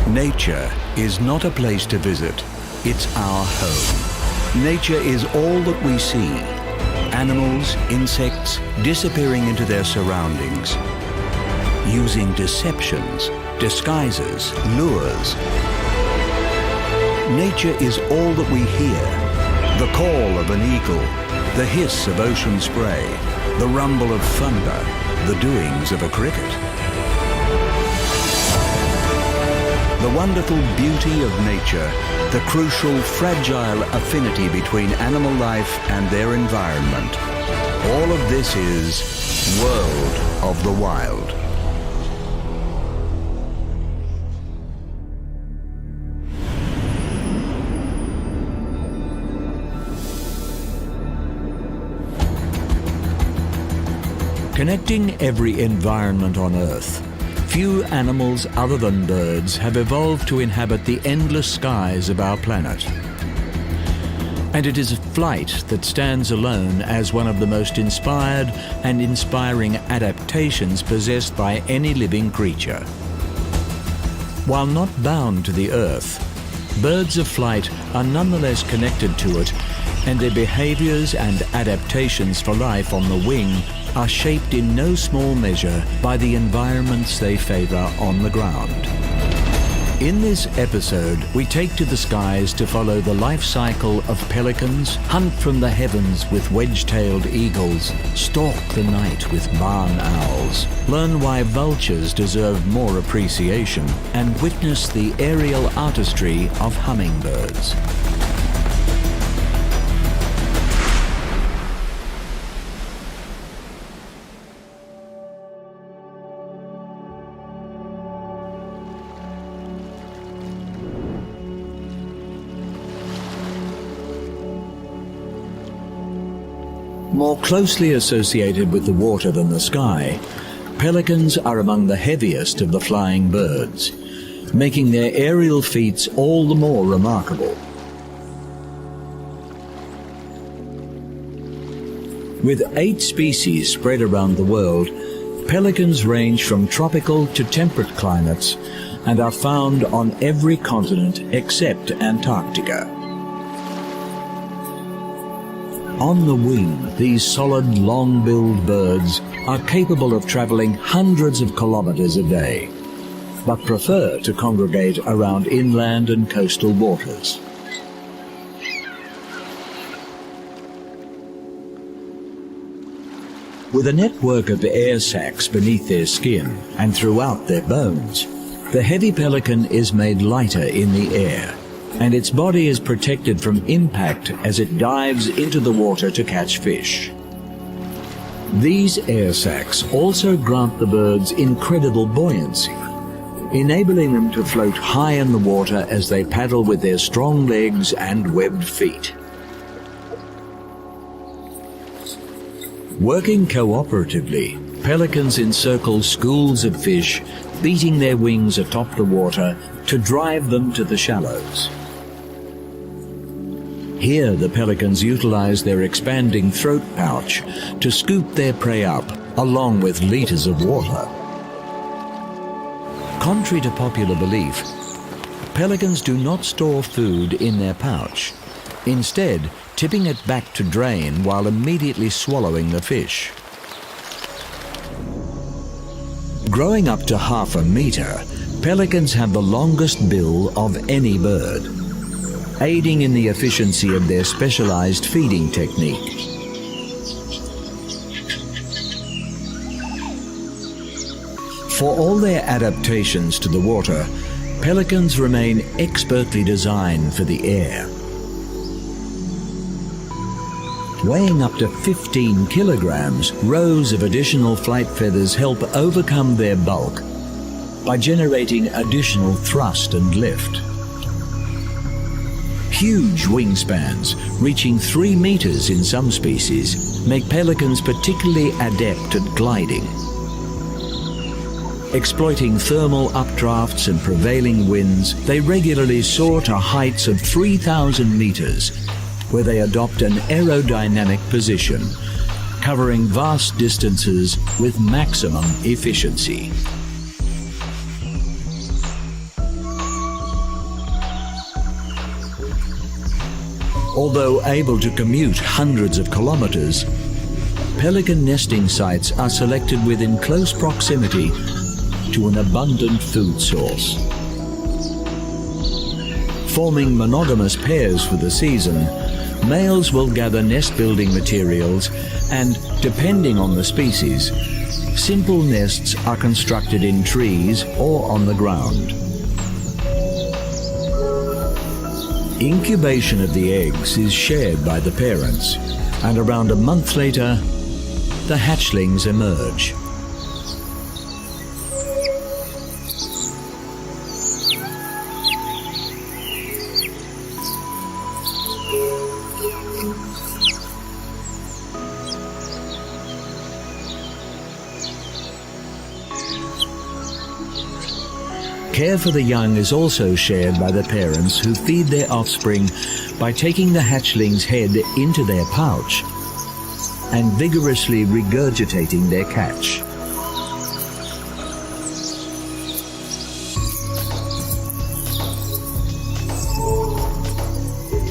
Nature is not a place to visit, it's our home. Nature is all that we see. Animals, insects, disappearing into their surroundings, using deceptions, disguises, lures. Nature is all that we hear. The call of an eagle, the hiss of ocean spray, the rumble of thunder, the doings of a cricket. The wonderful beauty of nature, the crucial, fragile affinity between animal life and their environment. All of this is World of the Wild. Connecting every environment on Earth, few animals other than birds have evolved to inhabit the endless skies of our planet. And it is flight that stands alone as one of the most inspired and inspiring adaptations possessed by any living creature. While not bound to the Earth, birds of flight are nonetheless connected to it, and their behaviors and adaptations for life on the wing are shaped in no small measure by the environments they favor on the ground. In this episode, we take to the skies to follow the life cycle of pelicans, hunt from the heavens with wedge-tailed eagles, stalk the night with barn owls, learn why vultures deserve more appreciation, and witness the aerial artistry of hummingbirds. More closely associated with the water than the sky, pelicans are among the heaviest of the flying birds, making their aerial feats all the more remarkable. With 8 species spread around the world, pelicans range from tropical to temperate climates and are found on every continent except Antarctica. On the wing, these solid, long-billed birds are capable of traveling hundreds of kilometers a day, but prefer to congregate around inland and coastal waters. With a network of air sacs beneath their skin and throughout their bones, the heavy pelican is made lighter in the air, and its body is protected from impact as it dives into the water to catch fish. These air sacs also grant the birds incredible buoyancy, enabling them to float high in the water as they paddle with their strong legs and webbed feet. Working cooperatively, pelicans encircle schools of fish, beating their wings atop the water to drive them to the shallows. Here, the pelicans utilize their expanding throat pouch to scoop their prey up, along with liters of water. Contrary to popular belief, pelicans do not store food in their pouch, instead tipping it back to drain while immediately swallowing the fish. Growing up to half a meter, pelicans have the longest bill of any bird, aiding in the efficiency of their specialized feeding technique. For all their adaptations to the water, pelicans remain expertly designed for the air. Weighing up to 15 kilograms, rows of additional flight feathers help overcome their bulk by generating additional thrust and lift. Huge wingspans, reaching 3 meters in some species, make pelicans particularly adept at gliding. Exploiting thermal updrafts and prevailing winds, they regularly soar to heights of 3,000 meters, where they adopt an aerodynamic position, covering vast distances with maximum efficiency. Although able to commute hundreds of kilometers, pelican nesting sites are selected within close proximity to an abundant food source. Forming monogamous pairs for the season, males will gather nest-building materials and, depending on the species, simple nests are constructed in trees or on the ground. Incubation of the eggs is shared by the parents, and around a month later, the hatchlings emerge. Care for the young is also shared by the parents, who feed their offspring by taking the hatchling's head into their pouch and vigorously regurgitating their catch.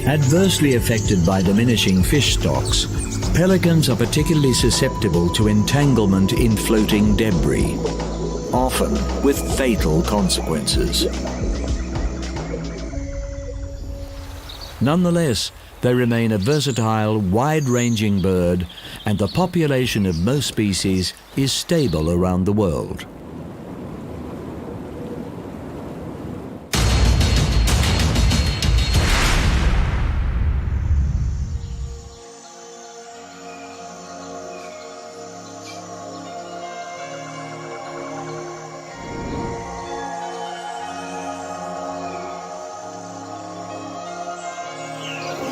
Adversely affected by diminishing fish stocks, pelicans are particularly susceptible to entanglement in floating debris, often with fatal consequences. Nonetheless, they remain a versatile, wide-ranging bird, and the population of most species is stable around the world.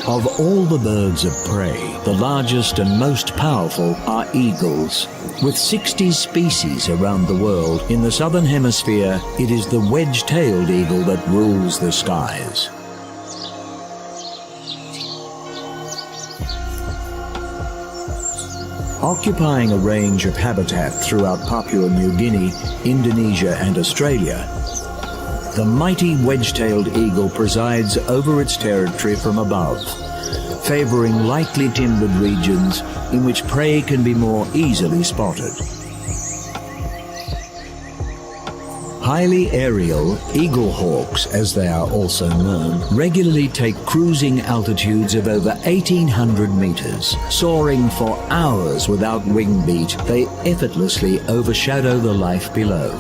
Of all the birds of prey, the largest and most powerful are eagles. With 60 species around the world, in the southern hemisphere, it is the wedge-tailed eagle that rules the skies. Occupying a range of habitat throughout Papua New Guinea, Indonesia and Australia, the mighty wedge-tailed eagle presides over its territory from above, favoring lightly timbered regions in which prey can be more easily spotted. Highly aerial eagle hawks, as they are also known, regularly take cruising altitudes of over 1,800 meters. Soaring for hours without wing beat, they effortlessly overshadow the life below.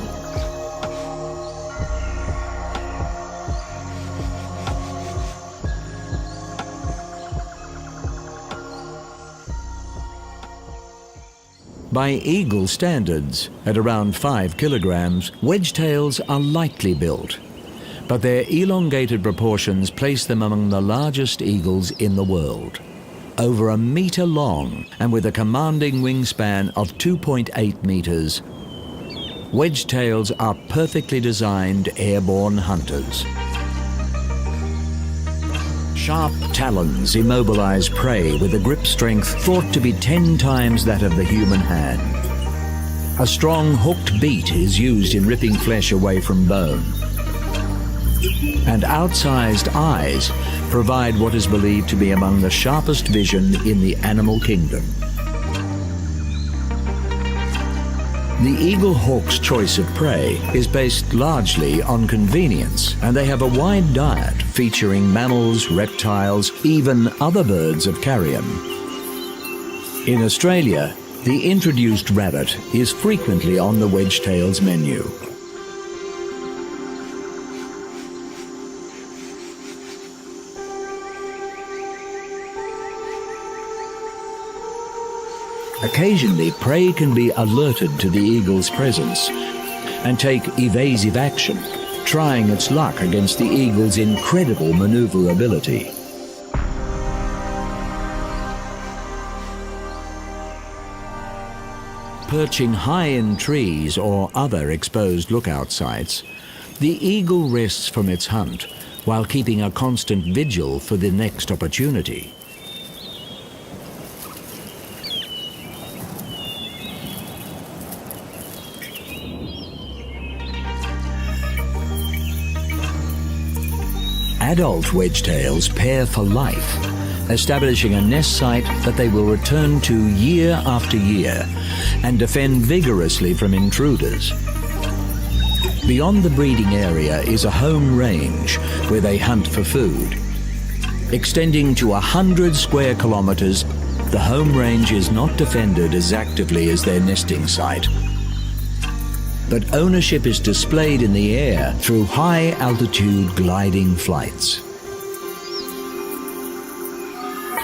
By eagle standards, at around 5 kilograms, wedge-tails are lightly built, but their elongated proportions place them among the largest eagles in the world. Over 1 meter long and with a commanding wingspan of 2.8 meters, wedge-tails are perfectly designed airborne hunters. Sharp talons immobilize prey with a grip strength thought to be 10 times that of the human hand. A strong hooked beak is used in ripping flesh away from bone. And outsized eyes provide what is believed to be among the sharpest vision in the animal kingdom. The eagle hawk's choice of prey is based largely on convenience, and they have a wide diet featuring mammals, reptiles, even other birds of carrion. In Australia, the introduced rabbit is frequently on the wedge-tail's menu. Occasionally, prey can be alerted to the eagle's presence and take evasive action, trying its luck against the eagle's incredible maneuverability. Perching high in trees or other exposed lookout sites, the eagle rests from its hunt while keeping a constant vigil for the next opportunity. Adult wedge-tails pair for life, establishing a nest site that they will return to year after year and defend vigorously from intruders. Beyond the breeding area is a home range where they hunt for food. Extending to 100 square kilometers, the home range is not defended as actively as their nesting site. But ownership is displayed in the air through high-altitude gliding flights.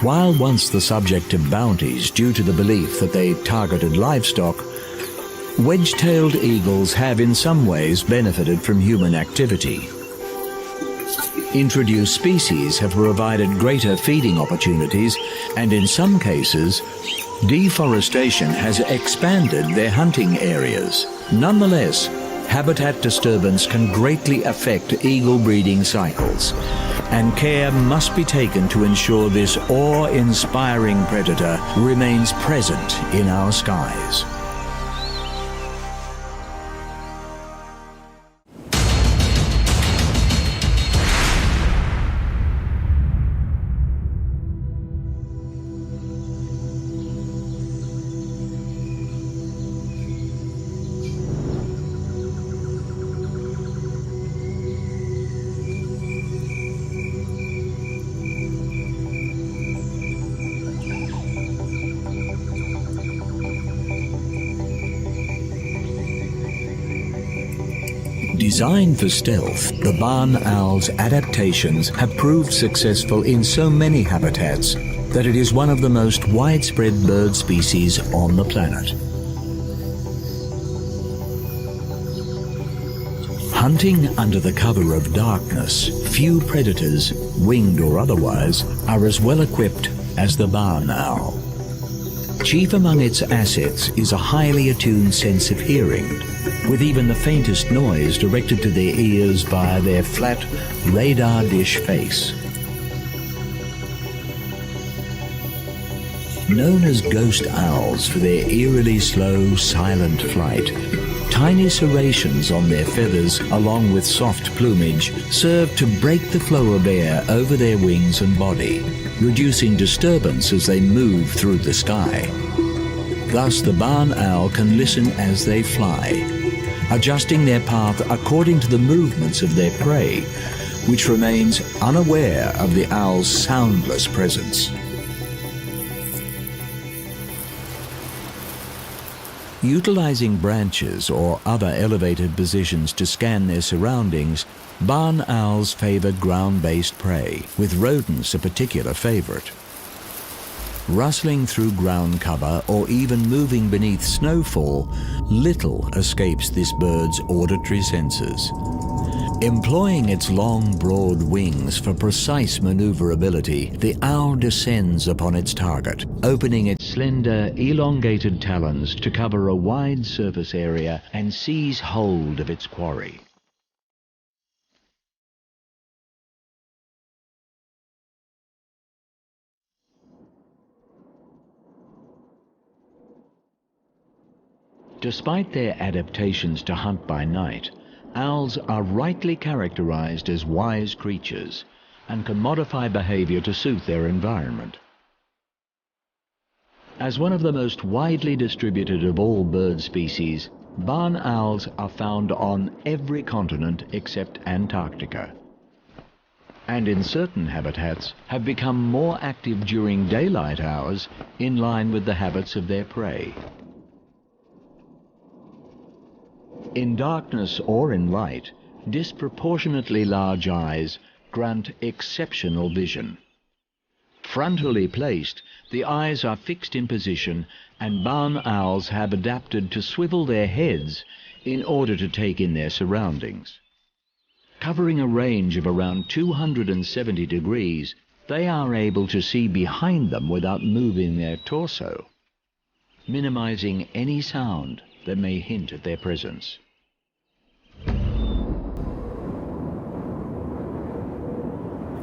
While once the subject of bounties due to the belief that they targeted livestock, wedge-tailed eagles have in some ways benefited from human activity. Introduced species have provided greater feeding opportunities, and in some cases, deforestation has expanded their hunting areas. Nonetheless, habitat disturbance can greatly affect eagle breeding cycles, and care must be taken to ensure this awe-inspiring predator remains present in our skies. Designed for stealth, the barn owl's adaptations have proved successful in so many habitats that it is one of the most widespread bird species on the planet. Hunting under the cover of darkness, few predators, winged or otherwise, are as well equipped as the barn owl. Chief among its assets is a highly attuned sense of hearing, with even the faintest noise directed to their ears via their flat radar dish face. Known as ghost owls for their eerily slow, silent flight, tiny serrations on their feathers along with soft plumage serve to break the flow of air over their wings and body, reducing disturbance as they move through the sky. Thus, the barn owl can listen as they fly, adjusting their path according to the movements of their prey, which remains unaware of the owl's soundless presence. Utilizing branches or other elevated positions to scan their surroundings, barn owls favor ground-based prey, with rodents a particular favorite. Rustling through ground cover or even moving beneath snowfall, little escapes this bird's auditory senses. Employing its long, broad wings for precise maneuverability, the owl descends upon its target, opening its slender, elongated talons to cover a wide surface area and seize hold of its quarry. Despite their adaptations to hunt by night, owls are rightly characterized as wise creatures and can modify behavior to suit their environment. As one of the most widely distributed of all bird species, barn owls are found on every continent except Antarctica, and in certain habitats have become more active during daylight hours in line with the habits of their prey. In darkness or in light, disproportionately large eyes grant exceptional vision. Frontally placed, the eyes are fixed in position, and barn owls have adapted to swivel their heads in order to take in their surroundings. Covering a range of around 270 degrees, they are able to see behind them without moving their torso, minimizing any sound that may hint at their presence.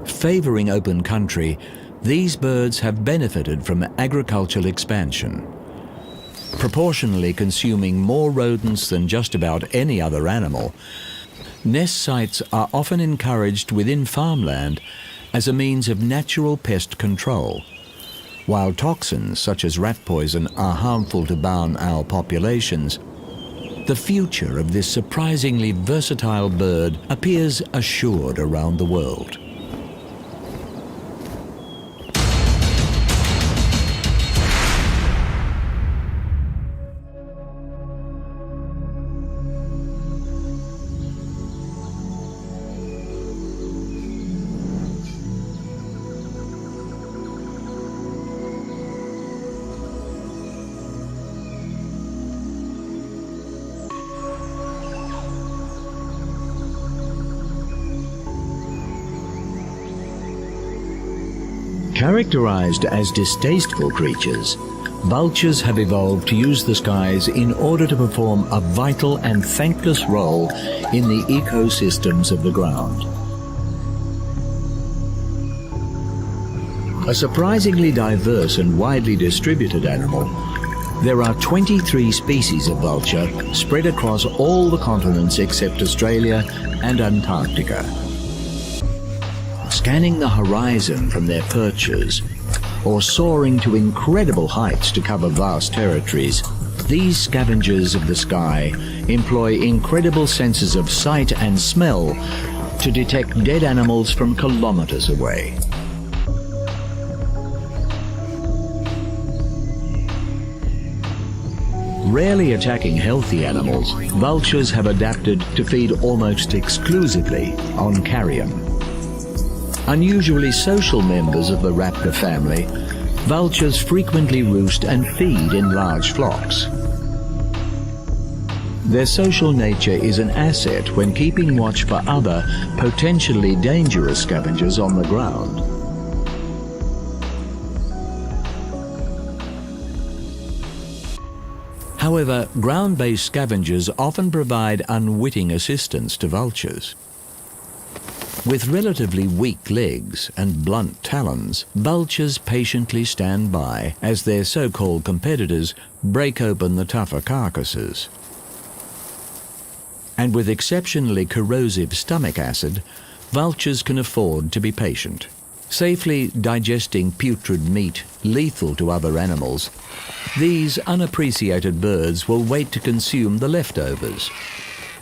Favoring open country, these birds have benefited from agricultural expansion. Proportionally consuming more rodents than just about any other animal, nest sites are often encouraged within farmland as a means of natural pest control. While toxins such as rat poison are harmful to barn owl populations, the future of this surprisingly versatile bird appears assured around the world. Characterized as distasteful creatures, vultures have evolved to use the skies in order to perform a vital and thankless role in the ecosystems of the ground. A surprisingly diverse and widely distributed animal, there are 23 species of vulture spread across all the continents except Australia and Antarctica. Scanning the horizon from their perches, or soaring to incredible heights to cover vast territories, these scavengers of the sky employ incredible senses of sight and smell to detect dead animals from kilometers away. Rarely attacking healthy animals, vultures have adapted to feed almost exclusively on carrion. Unusually social members of the raptor family, vultures frequently roost and feed in large flocks. Their social nature is an asset when keeping watch for other, potentially dangerous scavengers on the ground. However, ground-based scavengers often provide unwitting assistance to vultures. With relatively weak legs and blunt talons, vultures patiently stand by as their so-called competitors break open the tougher carcasses. And with exceptionally corrosive stomach acid, vultures can afford to be patient. Safely digesting putrid meat lethal to other animals, these unappreciated birds will wait to consume the leftovers,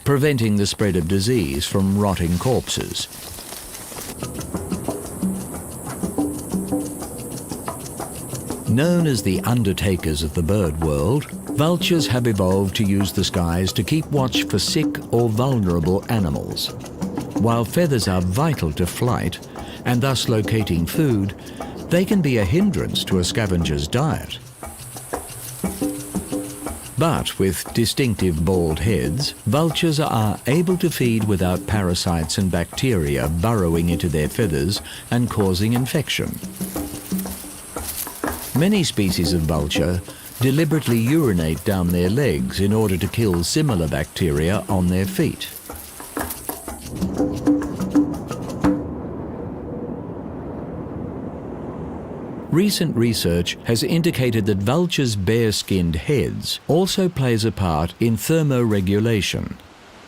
preventing the spread of disease from rotting corpses. Known as the undertakers of the bird world, vultures have evolved to use the skies to keep watch for sick or vulnerable animals. While feathers are vital to flight, and thus locating food, they can be a hindrance to a scavenger's diet. But with distinctive bald heads, vultures are able to feed without parasites and bacteria burrowing into their feathers and causing infection. Many species of vulture deliberately urinate down their legs in order to kill similar bacteria on their feet. Recent research has indicated that vultures' bare-skinned heads also plays a part in thermoregulation,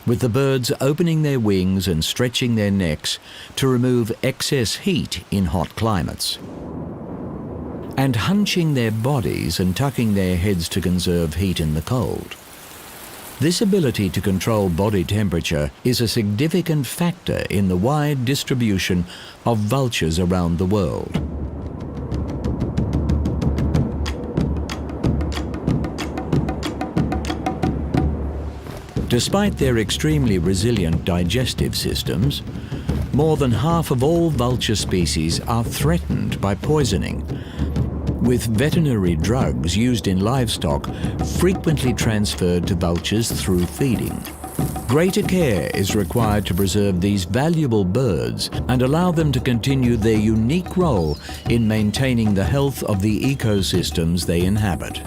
with the birds opening their wings and stretching their necks to remove excess heat in hot climates, and hunching their bodies and tucking their heads to conserve heat in the cold. This ability to control body temperature is a significant factor in the wide distribution of vultures around the world. Despite their extremely resilient digestive systems, more than half of all vulture species are threatened by poisoning, with veterinary drugs used in livestock frequently transferred to vultures through feeding. Greater care is required to preserve these valuable birds and allow them to continue their unique role in maintaining the health of the ecosystems they inhabit.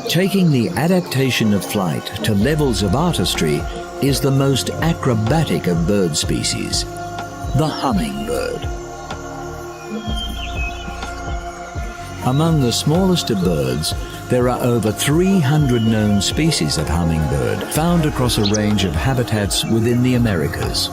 Taking the adaptation of flight to levels of artistry is the most acrobatic of bird species, the hummingbird. Among the smallest of birds, there are over 300 known species of hummingbird found across a range of habitats within the Americas.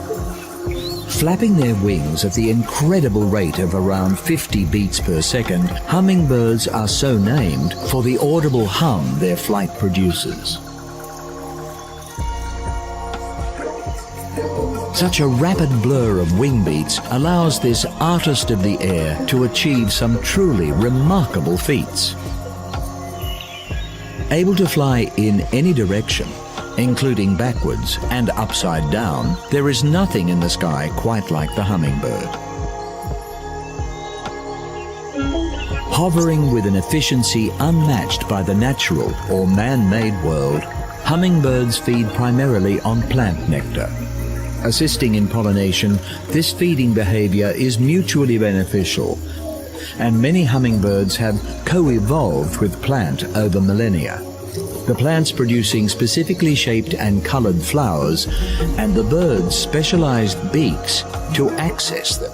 Flapping their wings at the incredible rate of around 50 beats per second, hummingbirds are so named for the audible hum their flight produces. Such a rapid blur of wing beats allows this artist of the air to achieve some truly remarkable feats. Able to fly in any direction, including backwards and upside down, there is nothing in the sky quite like the hummingbird. Hovering with an efficiency unmatched by the natural or man-made world, hummingbirds feed primarily on plant nectar. Assisting in pollination, this feeding behavior is mutually beneficial, and many hummingbirds have co-evolved with plant over millennia. The plants producing specifically shaped and colored flowers, and the birds' specialized beaks to access them.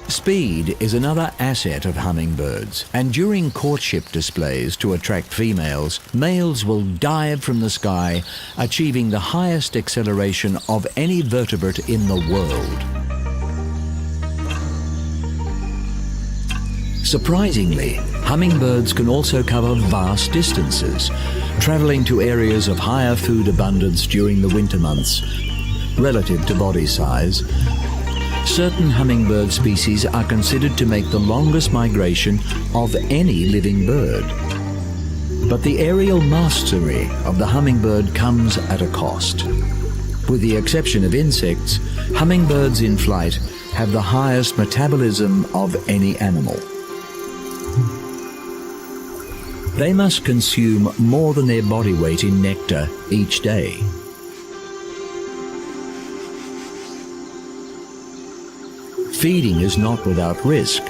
Speed is another asset of hummingbirds, and during courtship displays to attract females, males will dive from the sky, achieving the highest acceleration of any vertebrate in the world. Surprisingly, hummingbirds can also cover vast distances, traveling to areas of higher food abundance during the winter months. Relative to body size, certain hummingbird species are considered to make the longest migration of any living bird. But the aerial mastery of the hummingbird comes at a cost. With the exception of insects, hummingbirds in flight have the highest metabolism of any animal. They must consume more than their body weight in nectar each day. Feeding is not without risk,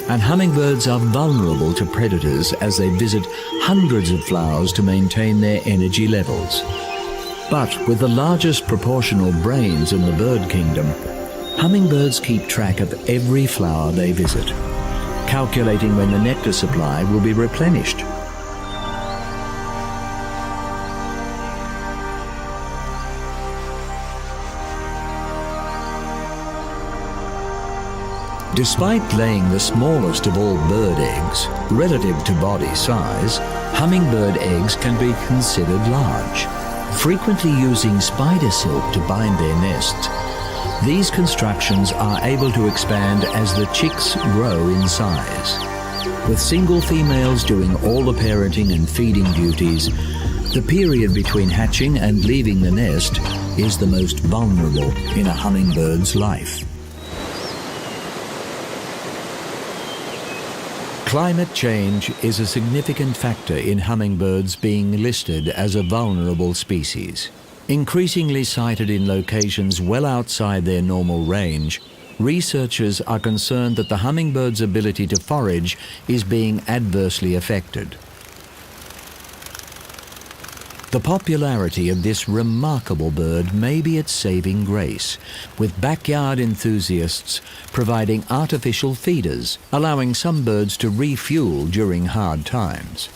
and hummingbirds are vulnerable to predators as they visit hundreds of flowers to maintain their energy levels. But with the largest proportional brains in the bird kingdom, hummingbirds keep track of every flower they visit, calculating when the nectar supply will be replenished. Despite laying the smallest of all bird eggs, relative to body size, hummingbird eggs can be considered large. Frequently using spider silk to bind their nests, these constructions are able to expand as the chicks grow in size. With single females doing all the parenting and feeding duties, the period between hatching and leaving the nest is the most vulnerable in a hummingbird's life. Climate change is a significant factor in hummingbirds being listed as a vulnerable species. Increasingly sighted in locations well outside their normal range, researchers are concerned that the hummingbird's ability to forage is being adversely affected. The popularity of this remarkable bird may be its saving grace, with backyard enthusiasts providing artificial feeders, allowing some birds to refuel during hard times.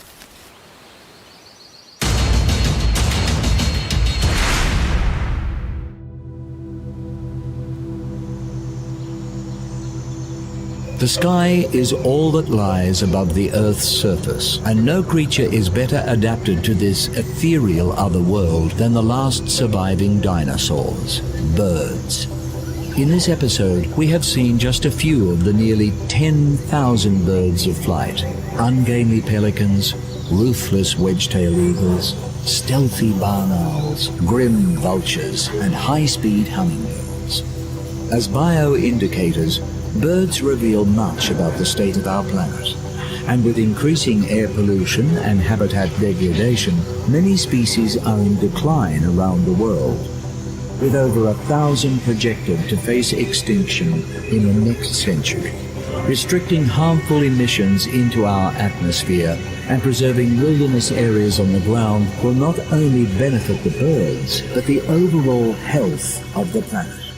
The sky is all that lies above the Earth's surface, and no creature is better adapted to this ethereal other world than the last surviving dinosaurs, birds. In this episode, we have seen just a few of the nearly 10,000 birds of flight: ungainly pelicans, ruthless wedge-tailed eagles, stealthy barn owls, grim vultures, and high-speed hummingbirds. As bioindicators, birds reveal much about the state of our planet, and with increasing air pollution and habitat degradation, many species are in decline around the world, with over 1,000 projected to face extinction in the next century. Restricting harmful emissions into our atmosphere and preserving wilderness areas on the ground will not only benefit the birds, but the overall health of the planet.